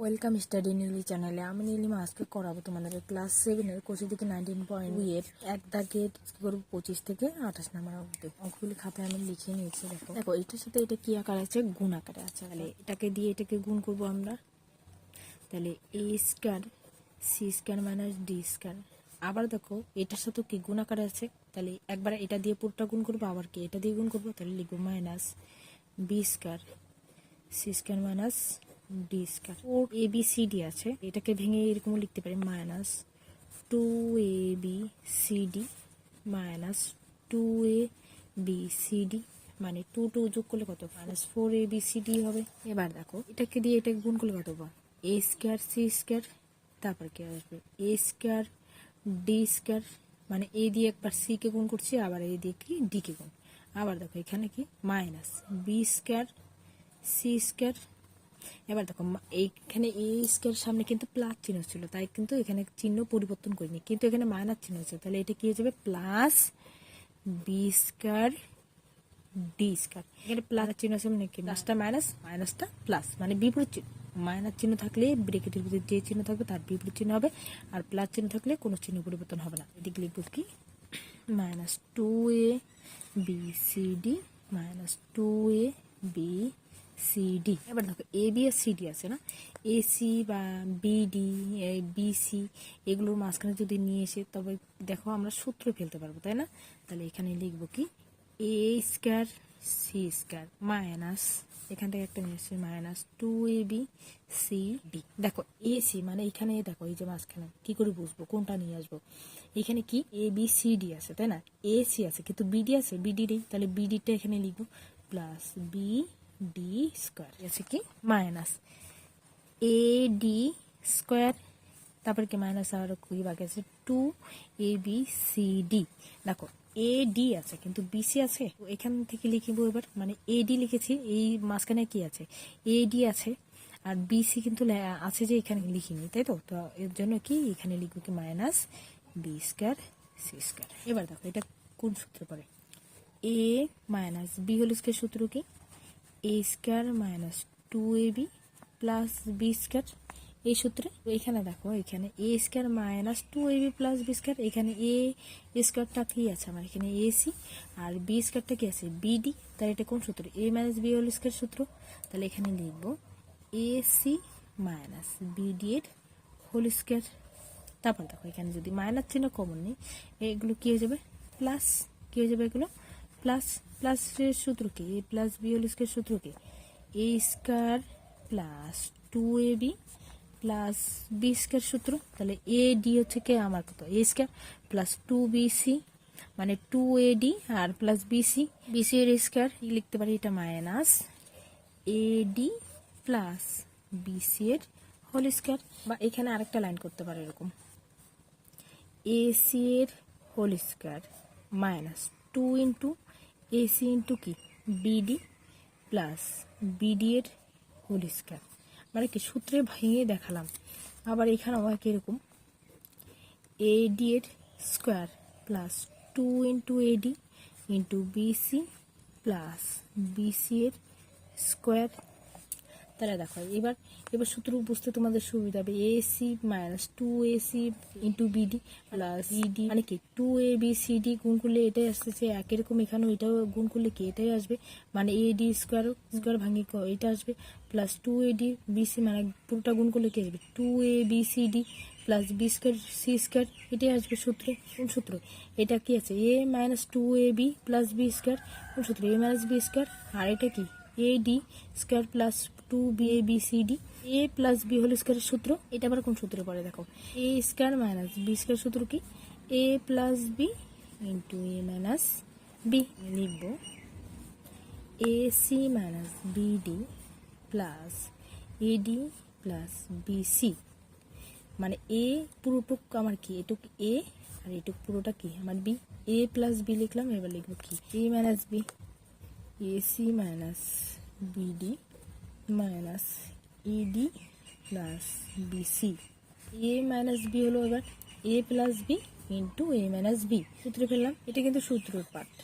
Welcome study Neeli চ্যানেলে। আমি নীলিমা আজকে করাবো তোমাদের ক্লাস 7-এর কোষে থেকে 19.2 এর এক দাগের করবো 25 থেকে 28 নাম্বার অবধি। অঙ্কগুলি খাতায় আমি লিখে নিয়েছি। দেখো দেখো এটার সাথে এটা কি আকার আছে, গুণ আকারে আছে। তাহলে এটাকে দিয়ে এটাকে গুণ করবো আমরা। তাহলে A square C square minus D square. আবার দেখো এটার সাথে কি গুণ আকারে আছে, তাহলে একবার এটা দিয়ে পুরোটা গুণ করবো, আবার কি এটা দিয়ে গুণ করবো, তাহলে লিখবো minus B square C square minus D square. ও এ বি সি ডি আছে, এটাকে ভেঙে এরকম লিখতে পারি মাইনাস 2ab মাইনাস 2abcd, মানে 2 যোগ করলে কত, মাইনাস 4abcd হবে। এবার দেখো এটাকে দিয়ে এটাকে গুণ করলে কত পাবো, এ স্কয়ার সি স্কয়ার, তারপর কি আসবে এ স্কয়ার ডি স্কয়ার, মানে এ দিয়ে একবার সি কে গুণ করছি, আবার এ দিয়ে কি ডি কে গুণ। আবার দেখো এখানে কি minus B square C square. এবার দেখো এইখানে এ স্কয়ার সামনে কিন্তু প্লাস চিহ্ন ছিল, তাই কিন্তু এখানে চিহ্ন পরিবর্তন করিনি, কিন্তু এখানে মাইনাস চিহ্ন আছে, তাহলে এটা কি হয়ে যাবে plus B square d square. এখানে প্লাস চিহ্ন আছে মানে কি, প্লাসটা মাইনাস মাইনাসটা প্লাস, মানে বিপরীত চিহ্ন। মাইনাস চিহ্ন থাকলে ব্রেকেটের ভিতরে যে চিহ্ন থাকবে তার বিপরীত চিহ্ন হবে, আর প্লাস চিহ্ন থাকলে কোনো চিহ্ন পরিবর্তন হবে না। এদিকে লিখবো কি মাইনাস 2abcd মাইনাস 2abcd। এবার দেখো এ বি আর সিডি আছে না, এসি বা বিডি বিসি এগুলোর মাঝখানে যদি নিয়ে এসে তবে দেখো আমরা সূত্র ফেলতে পারবো, তাই না। তাহলে এখানে লিখবো কি A square C square minus, এখান থেকে একটা নিয়ে আসছে মাইনাস 2abcd। দেখো এসি মানে এখানে দেখো এই যে মাঝখানে কি করে বুঝবো কোনটা নিয়ে আসবো, এখানে কি এ বি সি ডি আছে তাই না, এসি আছে কিন্তু বিডি আছে, বিডি নেই, তাহলে বিডিটা এখানে লিখবো প্লাস বি ডি স্কয়ার আছে কি মাইনাস এ ডি স্কয়ার, তারপর কি মাইনাস আর কি বাকি আছে 2abcd। দেখো এ ডি আছে কিন্তু বিসি আছে, এখান থেকে লিখবো এবার, মানে এ ডি লিখেছি, এই মাঝখানে কি আছে এ ডি আছে, আর বিসি কিন্তু আছে যে এখানে লিখিনি, তাই তো। তো এর জন্য কি এখানে লিখবো কি minus B square C square. এবার দেখো এটা কোন সূত্রে পড়ে, A minus B whole square সূত্র কি A square minus 2ab plus B square, এই সূত্রে। এখানে দেখো এখানে A square minus 2ab plus B square, এখানে এ স্কয়ারটা কি আছে আমার, এখানে এসি, আর বি স্কয়ারটা কি আছে বিডি, তাহলে এটা কোন সূত্র এ মাইনাস বি হোল স্কয়ার সূত্র। তাহলে এখানে লিখবো এসি মাইনাস বিডি এর হোল স্কয়ার। তারপর দেখো এখানে যদি মাইনাস চিহ্ন কমন নেই, এগুলো কি হয়ে যাবে প্লাস, কি হয়ে যাবে এগুলো প্লাস। প্লাসের সূত্র কি এ প্লাস বি হোল স্কয়ার সূত্র কি A square plus 2ab plus B square সূত্র। তাহলে এ ডি হচ্ছে কি আমার কত এ স্কয়ার প্লাস 2bc, মানে 2ad আর প্লাস বিসি, বিসি এর স্কয়ার লিখতে পারি এটা মাইনাস এডি প্লাস বিসি এর হোল স্কয়ার। বা এখানে আরেকটা লাইন করতে পারে এরকম এসি এর whole square minus 2 into a c into কি বিডি প্লাস বিডি এর হোল স্কয়ার, মানে কি সূত্রে ভেঙে দেখালাম। আবার এখানে আমার কিরকম এডি এর square plus 2 into a d into b c plus b c এর স্কয়ার। তাহলে দেখো এবার এবার সূত্র বুঝতে তোমাদের সুবিধা হবে, a c minus 2ac into b d plus b d, মানে কি 2abcd গুণ করলে এটাই আসতেছে একই রকম, এখানেও এটাও গুণ করলে কি এটাই আসবে, মানে এডি স্কোয়ার স্কোয়ার ভাঙি এটা আসবে প্লাস 2ad বিসি, মানে পুরোটা গুণ করলে কি আসবে 2abcd plus B square C square, এটাই আসবে সূত্রে। কোন সূত্র এটা কি আছে A minus 2ab plus B square, কোন সূত্র এ মাইনাস বি স্কোয়ার, আর এটা কি A D square plus 2abcd A plus B whole স্কয়ারের সূত্র। এটা আবার কোন সূত্রে পড়ে দেখো A square minus B square সূত্র কি এ প্লাস বি ইন্টু এ মাইনাস বি। লিখবো A C minus BD plus eddy plus BC, মানে এ পুরোটুক আমার কি এটুক এ আর এটুক পুরোটা কি আমার বি, এ প্লাস বি লিখলাম। এবার লিখবো কি A minus B AC minus BD minus ED plus BC, A minus B হলো এবার A plus B into A minus B, সূত্রে ফেললাম। এটা কিন্তু সূত্রের পার্ট,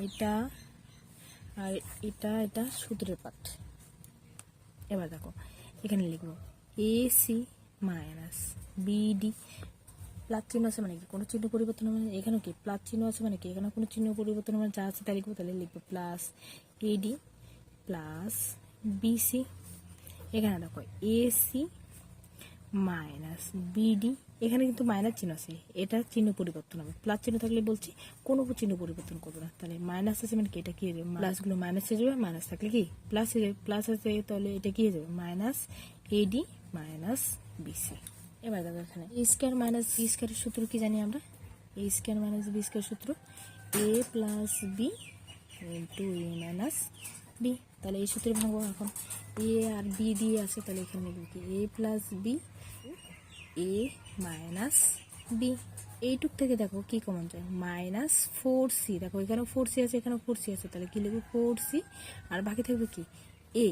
এটা আর এটা এটা সূত্রের পার্ট। এবার দেখো এখানে লিখবো এসি মাইনাস বিডি। প্লাস চিহ্ন আছে মানে কি কোনো চিহ্ন পরিবর্তন হবে না, এখানেও কি প্লাস চিহ্ন আছে মানে কি এখানে কোনো চিহ্ন পরিবর্তন হবে না, যা আছে তাই লিখবো, তাহলে লিখবো প্লাস এডি প্লাস বিসি। এখানে দেখো এসি মাইনাস বিডি, এখানে কিন্তু মাইনাস চিহ্ন আছে, এটা চিহ্ন পরিবর্তন হবে। প্লাস চিহ্ন থাকলে বলছি কোনো চিহ্ন পরিবর্তন করবো না, তাহলে মাইনাস আছে মানে কি এটা কি হয়ে যাবে, প্লাসগুলো মাইনাস হয়ে যাবে, মাইনাস থাকলে কি প্লাস হয়ে যাবে, প্লাস আছে তাহলে এটা কি হয়ে যাবে মাইনাস এডি মাইনাস বিসি। এবার দেখো এখানে এ স্কোয়ার মাইনাস বি স্কোয়ারের সূত্র কি জানি আমরা, এ স্কোয়ার মাইনাস বি স্কোয়ার সূত্র A plus B into A minus b. তাহলে এই সূত্রে ভাঙবো, এখন এ আর বি দিয়ে আছে, তাহলে এখানে লিখবো কি এ plus B A minus B. এইটুক থেকে দেখো কি কমন যায় মাইনাস ফোর সি, দেখো এখানেও ফোর সি আছে এখানেও ফোর সি আছে, তাহলে কি লিখবো ফোর সি, আর বাকি থাকবে কি এ,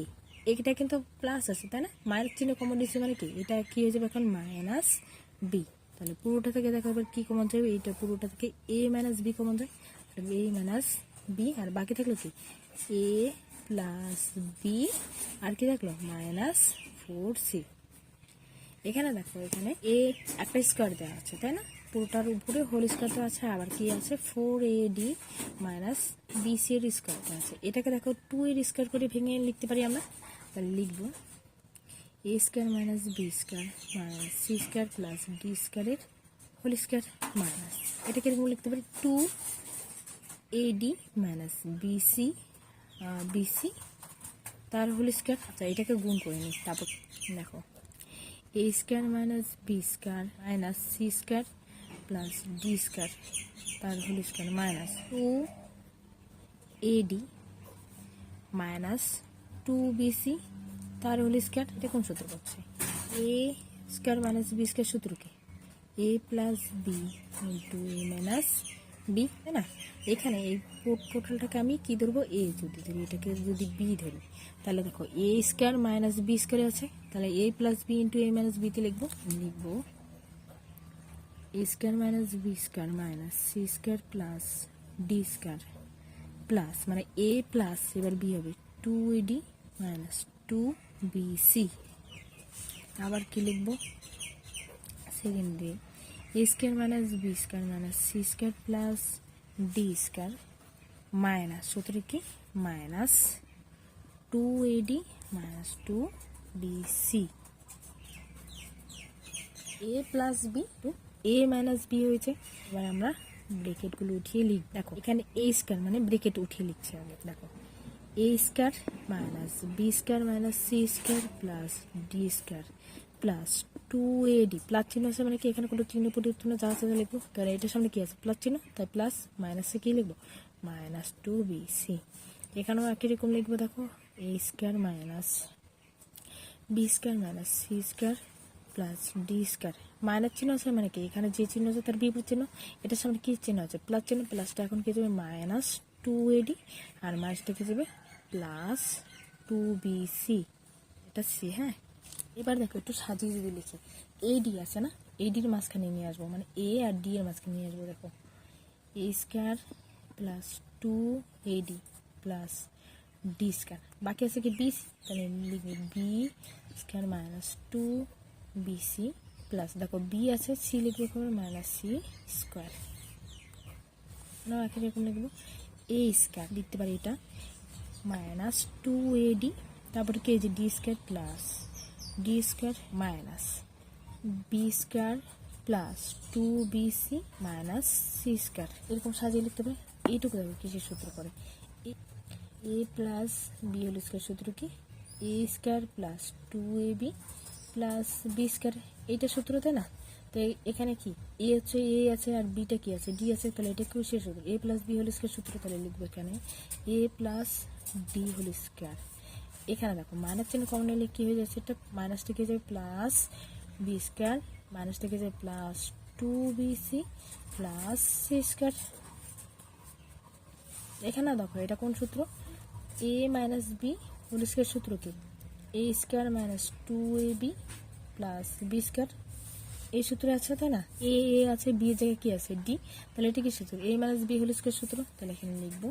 এটা কিন্তু প্লাস আছে তাই না, মাইনাস চিহ্ন কমন দিচ্ছে মানে কি এটা কি হয়ে যাবে এখন মাইনাস বি। তাহলে পুরোটা থেকে দেখো এবার কি কমন যাবে, এইটা পুরোটা থেকে এ মাইনাস বি কমন যায়, এ মাইনাস বি, আর বাকি থাকলো কি এ প্লাস বি, আর কি থাকলো মাইনাস ফোর সি। এখানে দেখো এখানে এ একটা স্কোয়ার দেওয়া আছে তাই না, পুরোটার উপরে হোল স্কোয়ার দেওয়া আছে, আবার কি আছে four a D minus b c এর স্কোয়ার দেওয়া আছে। এটাকে দেখো টু এর স্কোয়ার করে ভেঙে লিখতে পারি আমরা, তাহলে লিখবো A square minus B square minus C square plus D স্কোয়ারের হোল স্কোয়ার মাইনাস, এটাকে এরকম লিখতে পারি two A D minus BC BC তার হোল স্কোয়ার। আচ্ছা এটাকে গুণ করে নিই, তারপর দেখো A square minus B square minus C square plus D square তার whole square minus two A D minus two BC তার হোল স্কোয়ার। এটা কোন সূত্র করছে, A square minus B square সূত্র কি এ প্লাস বি ইন্টু এ মাইনাস বি, তাই না। এখানে এই টোটালটাকে আমি কি ধরবো এ যদি ধরি, এটাকে যদি বি ধরি, তাহলে দেখো A square minus B square আছে, তাহলে A plus B into A minus বিতে লিখবো A square minus B square minus C square plus D square plus মানে এ প্লাস এবার বি হবে two A D minus two B C. আবার কি লিখবো সেকেন্ড দিয়ে A square minus B square minus C square plus D square minus সূত্রে কি minus two A D minus two B C. A plus B two A minus B হয়েছে, এবার আমরা ব্রেকেটগুলো উঠিয়ে লিখ, দেখো এখানে এ স্কোয়ার মানে ব্রেকেট উঠিয়ে লিখছে আগে, দেখো A square minus B square minus C square plus D square plus two A D, plus চিহ্ন আছে মানে কি এখানে কোনো চিহ্ন পরিবর্তন যা আছে লিখবো, কারণ এটার সামনে কি আছে প্লাস চিহ্ন, তাই প্লাস মাইনাসে কি লিখবো মাইনাস টু বি সি। এখানেও একই রকম লিখবো, দেখো A square minus B square minus C square plus D square, minus চিহ্ন আছে মানে কি এখানে যে চিহ্ন আছে তার বিপরীত চিহ্ন, এটার সামনে কি চিহ্ন আছে প্লাস চিহ্ন, প্লাসটা এখন কি যাবে মাইনাস টু এডি, আর মাইনাসটা কি যাবে প্লাস টু বি সি, এটা সি। হ্যাঁ এবার দেখো একটু সাজিয়ে যদি লিখি, এডি আছে না, এডির মাঝখানে নিয়ে আসবো, মানে এ আর ডি এর মাঝখানে নিয়ে আসবো, দেখো A square plus two AD plus D square, বাকি আছে কি বিসি, তাহলে লিখবে B square minus two BC plus, দেখো বি আছে সি লিখবো মাইনাস সি স্কোয়ার, না একই রকম লিখবো এ স্কোয়ার লিখতে পারি এটা মাইনাস টু এ ডি, তারপরে কে যে d square plus D square minus B square plus two b c minus C square, এরকম সাজিয়ে লিখতে পারি। এইটুকু দেখো কিসের সূত্র করে, a plus B whole square সূত্র কি এ square plus two a b plus B square, এইটা সূত্র তাই না। তো এখানে কি এ হচ্ছে এ আছে আর বিটা কি আছে ডি আছে, তাহলে এটা কিসের সূত্র A plus B whole square সূত্র, তাহলে লিখবো এখানে A plus D whole square. এখানে দেখো মাইনাস চিহ্ন কমন নিলে কি হয়ে যাচ্ছে, এটা মাইনাস থেকে যাবে প্লাস বি স্কোয়ার, মাইনাস থেকে যাবে plus two B c plus c square. এখানে দেখো এটা কোন সূত্র এ মাইনাস বি হোল স্কোয়ার সূত্র কি এ square minus two a b plus B square, এই সূত্রে আছে তাই না, এ এ আছে বি এর জায়গায় কি আছে ডি, তাহলে এটা কি সূত্র এ মাইনাস বি হোল স্কোয়ার সূত্র, তাহলে এখানে লিখবো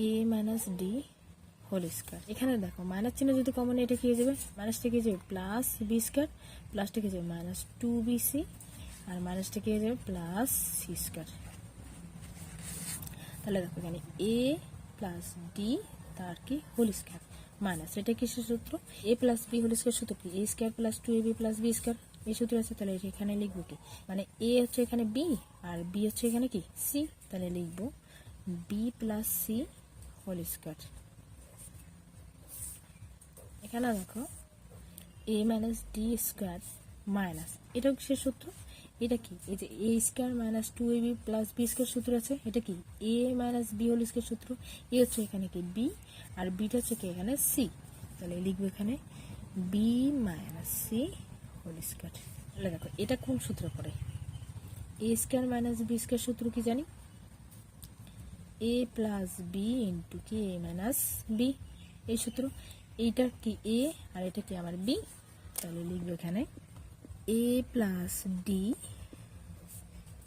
এ মাইনাস ডি হোল স্কোয়ার। এখানে দেখো মাইনাস চিহ্ন যদি কমন, এটা কি হয়ে যাবে, মাইনাসটা কি হয়ে যাবে প্লাস বি স্কোয়ার, প্লাসটা কি হয়ে যাবে মাইনাস 2bc, আর মাইনাসটা কি হয়ে যাবে প্লাস সি স্কোয়ার। তাহলে দেখো এখানে এ প্লাস ডি তার কি হোল স্কোয়ার মাইনাস, এটা কিসের সূত্র, A plus B whole square সূত্র কি, এ square plus 2ab plus B square, এই সূত্র আছে। তাহলে এখানে লিখবো কি, মানে এ হচ্ছে এখানে বি আর বি হচ্ছে এখানে কি সি, তাহলে লিখবো B plus C whole square. এখানে দেখো A minus D square minus, এটাও কিসের সূত্র, এটা কি, এই যে A square minus 2ab plus B square সূত্র আছে, এটা কি A minus B whole square সূত্র, এ হচ্ছে এখানে কি বি আর বিটা হচ্ছে কি এখানে সি, তাহলে লিখবো এখানে b minus c whole square. তাহলে দেখো এটা কোন সূত্র পড়ে, a square minus B square সূত্র কি জানি, এ প্লাস বি ইন্টু কি এ মাইনাস বি, এই সূত্র, এইটা কি এ আর এটা কি আমার বি, তাহলে লিখবো এখানে A plus D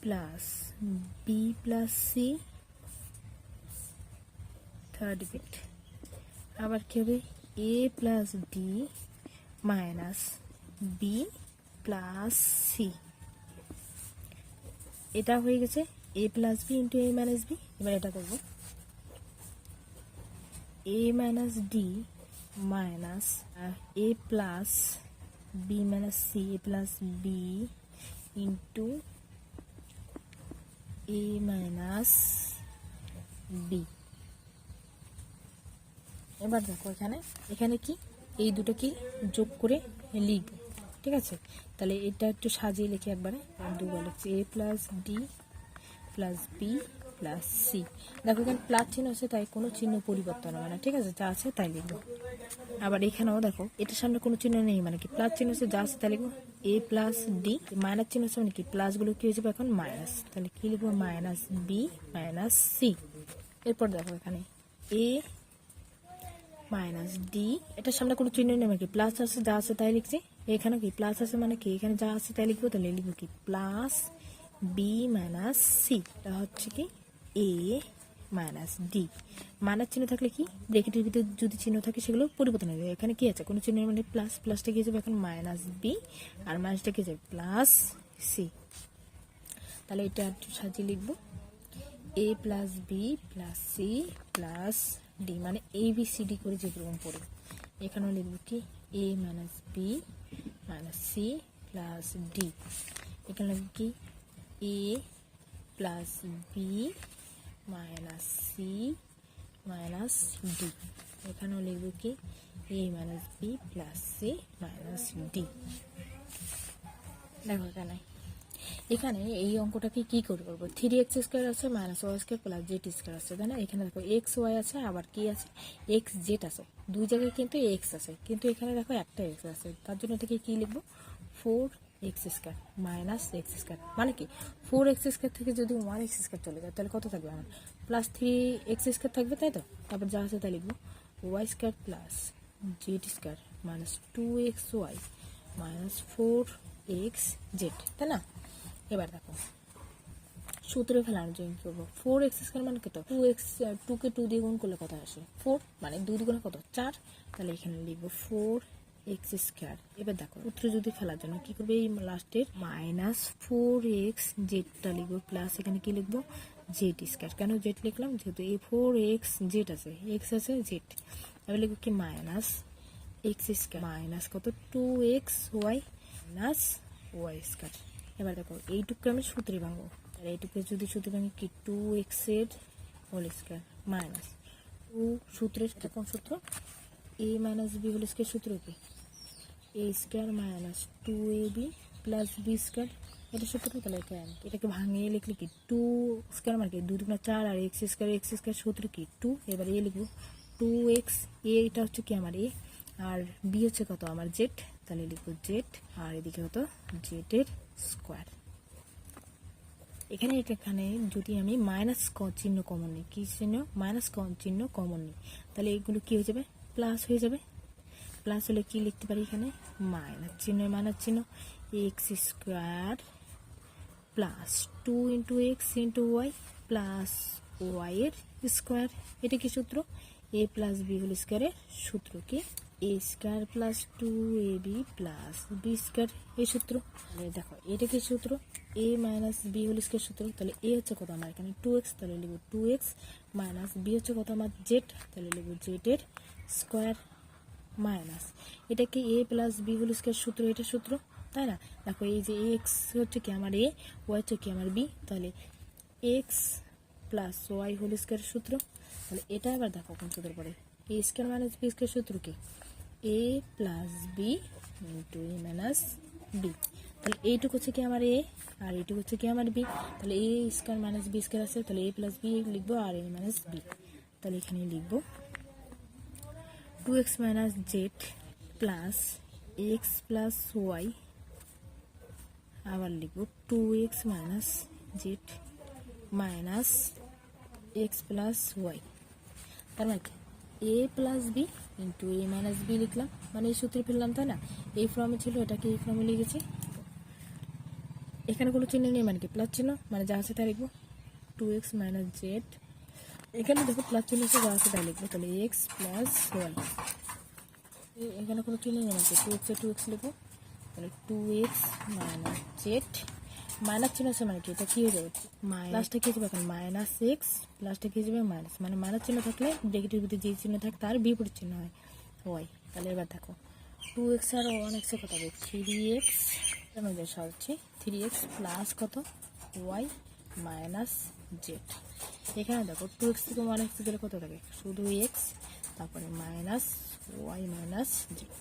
plus B plus C third bit, আবার কি হবে A plus D minus B plus C, এটা হয়ে গেছে A plus B into A minus B. এবার এটা করব A minus D minus A plus B minus C, A plus B into A minus B. এবার দেখো এখানে এখানে কি এই দুটো কি যোগ করে লিখব, ঠিক আছে। তাহলে এটা একটু সাজিয়ে লিখে একবারে, দুবার লিখছি A plus D plus B plus C. দেখো এখানে প্লাস চিহ্ন আছে তাই কোনো চিহ্ন পরিবর্তন হবে না, ঠিক আছে, যা আছে তাই লিখবো। আবার এখানেও দেখো এটার সামনে কোনো চিহ্ন নেই, মানে কি প্লাস চিহ্ন আছে, যা আছে তাই লিখবো এ প্লাস ডি, মাইনাস চিহ্ন আছে মানে কি প্লাসগুলো কি হয়ে যাবে এখন মাইনাস, তাহলে কি লিখবো মাইনাস বি মাইনাস সি। এরপর দেখো এখানে এ মাইনাস ডি, এটার সামনে কোনো চিহ্ন নেই মানে কি প্লাস আছে, যা আছে তাই লিখছি, এখানে কি প্লাস আছে মানে কি এখানে যা আছে তাই লিখবো, তাহলে লিখবো কি প্লাস বি মাইনাস সি, এটা হচ্ছে কি এ মাইনাস ডি। মাইনাস চিহ্ন থাকলে কি ব্র্যাকেটের ভিতরে যদি চিহ্ন থাকে সেগুলো পরিবর্তন হয়ে যাবে, এখানে কি আছে কোনো চিহ্ন মানে প্লাস, প্লাসটা কি যাবে এখন মাইনাস বি আর মাইনাসটা কি যাবে প্লাস সি। তাহলে এটা একটু সাজিয়ে লিখবো A plus B plus C plus D, মানে এ বি সি ডি করে যেরকম পড়ে, এখানেও লিখবো কি A minus B minus C plus D, এখানে লিখবো কি এ plus B minus C minus D, এখানেও লিখবো কি A minus B plus C minus D. দেখো এখানে এখানে এই অঙ্কটাকে কি করে করবো, 3x² আছে মাইনাস y² প্লাস z² আছে, তাই না। এখানে দেখো এক্স ওয়াই আছে, আবার কি আছে এক্স জেড আছে, দুই জায়গায় কিন্তু এক্স আছে, কিন্তু এখানে দেখো একটা এক্স আছে, তার জন্য এটাকে কি লিখবো 4x² মাইনাস x², মানে কি 4x² থেকে যদি 1x² চলে যায় তাহলে কত থাকবে আমার প্লাস 3x² থাকবে, তাই তো। তারপর যা আছে তাই লিখবো y² plus z² minus 2xy minus 4xz, তাই না। এবার দেখো সূত্রে ফেলানোর জন্য কি করবো, 4x² মানে কত 2x, 2কে 2 দিয়ে গুণ করলে কত আসে 4, মানে 2 দ্বিগুণে কত 4, তাহলে এখানে লিখবো 4x²। এবার দেখো সূত্র যদি ফেলার জন্য কি করবে, এই লাস্টের মাইনাস 4xz লিখবো প্লাস এখানে কি লিখবো z², কেন z লিখলাম যেহেতু এই 4xz আছে, x আছে z, এবার লিখবো কি মাইনাস x² মাইনাস কত 2xy মাইনাস y²। এবার দেখো এইটুকু আমি সূত্রে ভাঙবো, আর এইটুকু যদি সূত্রে ভাঙি কি 2x এর হোল স্কয়ার মাইনাস 2 সূত্রের কোন সূত্র a minus b whole square সূত্র কি a square minus 2ab plus b square, এটা সূত্র। তাহলে এটাকে ভাঙিয়ে লিখলে কি 2 স্কয়ার মানে কি 2 দুগুণে 4 আর x স্কয়ার সূত্র কি 2, এবার a লিখবো 2x, a এটা হচ্ছে কি আমার a আর b হচ্ছে কত আমার z, তাহলে লিখবো z আর এদিকে হতো z এর স্কয়ার। এখানে যদি আমি মাইনাস চিহ্ন কমন নিই, কি চিহ্ন মাইনাস চিহ্ন কমন নিই, তাহলে এগুলো কি হয়ে যাবে প্লাস হয়ে যাবে, প্লাস হলে কি লিখতে পারি এখানে মাইনাস চিহ্ন x square plus 2 into x into y plus y এর স্কোয়ার, এটা কি সূত্র এ প্লাস বি হোল স্কোয়ারের সূত্র কি এ square plus 2ab plus B square, এই সূত্র। তাহলে দেখো এটা কি সূত্র, এ মাইনাস বি হোল স্কোয়ার সূত্র। তাহলে এ হচ্ছে কত আমার এখানে 2x, তাহলে লিখব 2x মাইনাস বি হচ্ছে কত আমার জেড, তাহলে লিখব জেড এর স্কোয়ার মাইনাস এটা কি এ প্লাস বি হোল স্কোয়ার সূত্র, এটা সূত্র, তাই না? দেখো এই যে এক্স হচ্ছে কি আমার এ, ওয়াই হচ্ছে কি আমার বি, তাহলে x plus y whole square সূত্র। তাহলে এটা এবার দেখো কোন সূত্র পড়ে, a square minus B square সূত্র কি এ প্লাস বি ইন্টু এ মাইনাস বি। তাহলে এইটুকু হচ্ছে কি আমার এ আর এইটুকু হচ্ছে কি আমার বি, তাহলে এ স্কোয়ার মাইনাস বি স্কোয়ার আছে, তাহলে এ প্লাস বি লিখবো আর এ মাইনাস বি। তাহলে এখানে লিখবো 2x minus z plus x plus y, আবার লিখবো 2x minus z minus x plus y. তার মানে এ প্লাস বি ইন্টু এ মাইনাস বি লিখলাম, মানে এই সূত্রে ফেললাম, তাই না? এই ফর্মে ছিল, এটাকে এই ফর্মে লিখেছি। এখানে কোনো চিহ্ন নেই, মানে কি প্লাস চিহ্ন, মানে যা আছে তাই লিখবো 2x মাইনাস জেড, এখানে দেখো প্লাস চিহ্ন আছে, যা আছে তাই লিখবো, তাহলে এক্স প্লাস ওয়াই। এখানে কোনো চিহ্ন নেই, মানে 2x এ 2x লিখবো, তাহলে 2x মাইনাস জেড, মাইনাস চিহ্ন আছে মানে কি এটা কি হয়ে যাবে, প্লাসটা কি যাবে এখন মাইনাস এক্স, প্লাসটা কি যাবে মাইনাস, মানে মাইনাস চিহ্ন থাকলে ব্র্যাকেটের ভিতরে যে চিহ্ন থাকে তার বিপরীত চিহ্ন হয় ওয়াই। তাহলে এবার দেখো 2x আর 1x এর কত হবে 3x, অনুযায়ী সহজে 3x প্লাস কত ওয়াই মাইনাস জেড। এখানে দেখো 2x থেকে 1x গেলে কত থাকে শুধু এক্স, তারপরে মাইনাস ওয়াই মাইনাস জেড।